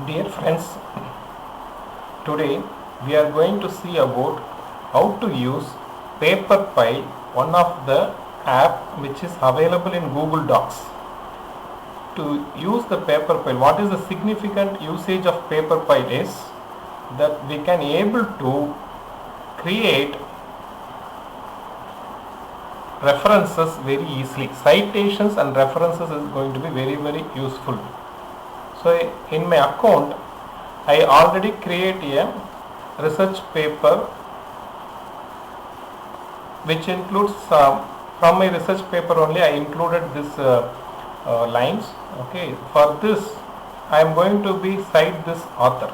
Dear friends, today we are going to see about how to use Paperpile, one of the app which is available in Google Docs. To use the Paperpile, what is the significant usage of Paperpile is that we can able to create references very easily. Citations and references is going to be very useful. So in my account I already create a research paper which includes from my research paper only I included this lines. Okay, for this I am going to be cite this author,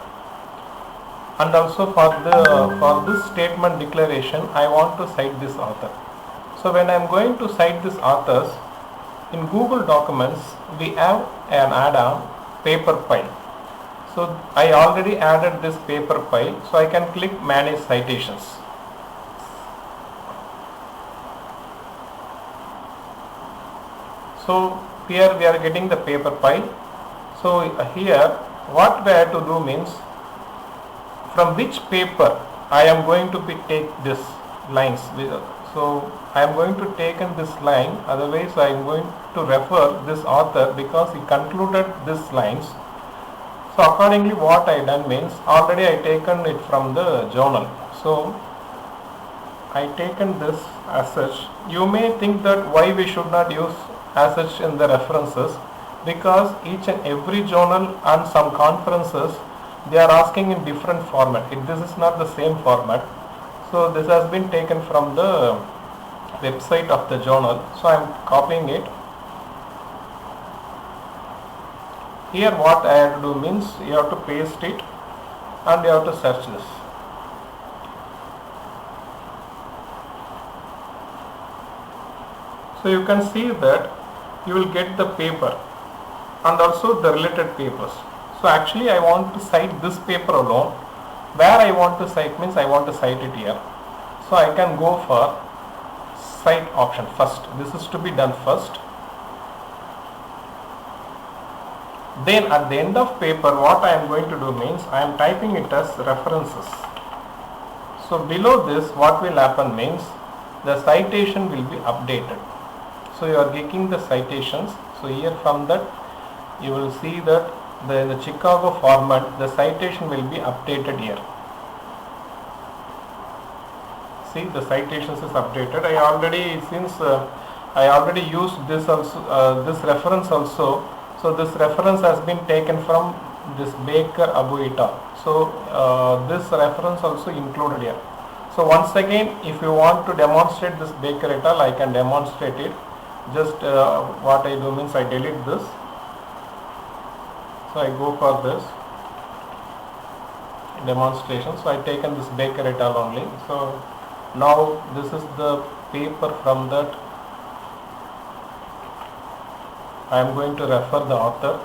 and also for this statement declaration I want to cite this author. So when I am going to cite this authors, in Google Documents we have an add-on Paperpile. So I already added this Paperpile, so I can click manage citations. So here we are getting the Paperpile. So here what we have to do means, from which paper I am going to take this lines. So I am going to take in this line, otherwise I am going to refer this author because he concluded these lines. So accordingly what I done means, already I taken it from the journal. So I taken this as such. You may think that why we should not use as such in the references, because each and every journal and some conferences they are asking in different format. This is not the same format. So this has been taken from the website of the journal. So I am copying it. Here what I have to do means, you have to paste it and you have to search this. So you can see that you will get the paper and also the related papers. So actually I want to cite this paper alone. Where I want to cite means I want to cite it here. So I can go for cite option first. This is to be done first. Then at the end of paper what I am going to do means, I am typing it as references. So below this what will happen means, the citation will be updated. So you are getting the citations. So here from that you will see that in the Chicago format the citation will be updated here. See, the citations is updated. I already used this also, this reference also. So this reference has been taken from this Baker Abu et al. So this reference also included here. So once again, if you want to demonstrate this Baker et al, I can demonstrate it. Just what I do means I delete this. So I go for this demonstration. So I taken this Baker et al only. So now this is the paper. From that I am going to refer the author.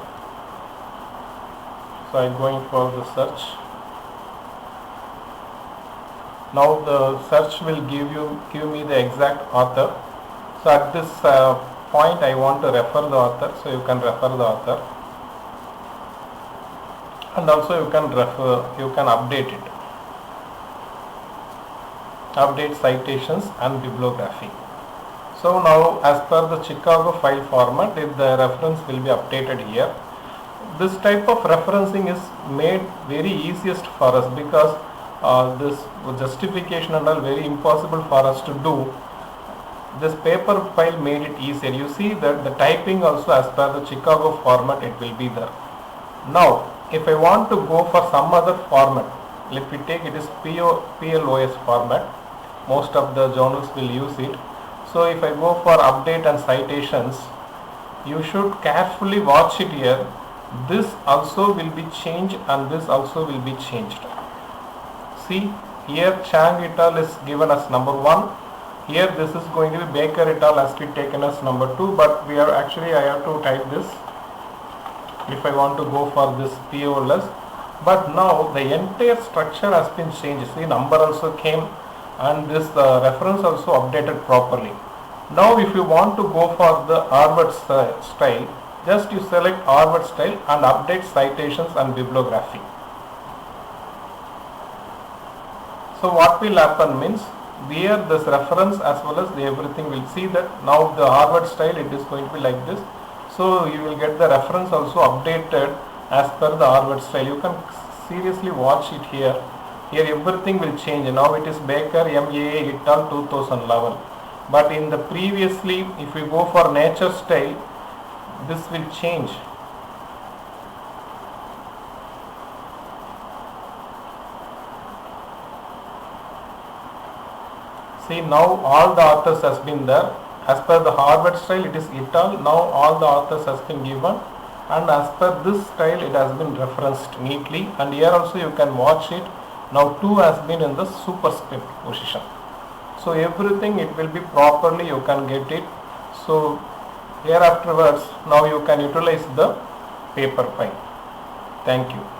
So I am going for the search. Now the search will give me the exact author. So at this point I want to refer the author. So you can refer the author, and also you can update it. Update citations and bibliography. So now as per the Chicago file format, if the reference will be updated here. This type of referencing is made very easiest for us, because this justification and all very impossible for us to do. This Paperpile made it easier. You see that the typing also as per the Chicago format it will be there. Now if I want to go for some other format, let me take it is PLOS format. Most of the journals will use it. So if I go for update and citations, you should carefully watch it here. This also will be changed and this also will be changed. See, here Chang et al is given as number 1. Here this is going to be Baker et al has been taken as number 2, but I have to type this if I want to go for this POLS. But now the entire structure has been changed. See, number also came and this reference also updated properly. Now if you want to go for the Harvard style, Just you select Harvard style and update citations and bibliography. So what will happen means, here this reference as well as everything will see that now the Harvard style it is going to be like this. So you will get the reference also updated as per the Harvard style. You can seriously watch it here. Here everything will change. Now it is Baker MAA et al 2011. But in the previously, if we go for Nature style, this will change. See, now all the authors has been there. As per the Harvard style it is et al. Now all the authors has been given, and as per this style it has been referenced neatly, and here also you can watch it. Now 2 has been in the superscript position. So everything it will be properly, you can get it. So here afterwards now you can utilize the paper file. Thank you.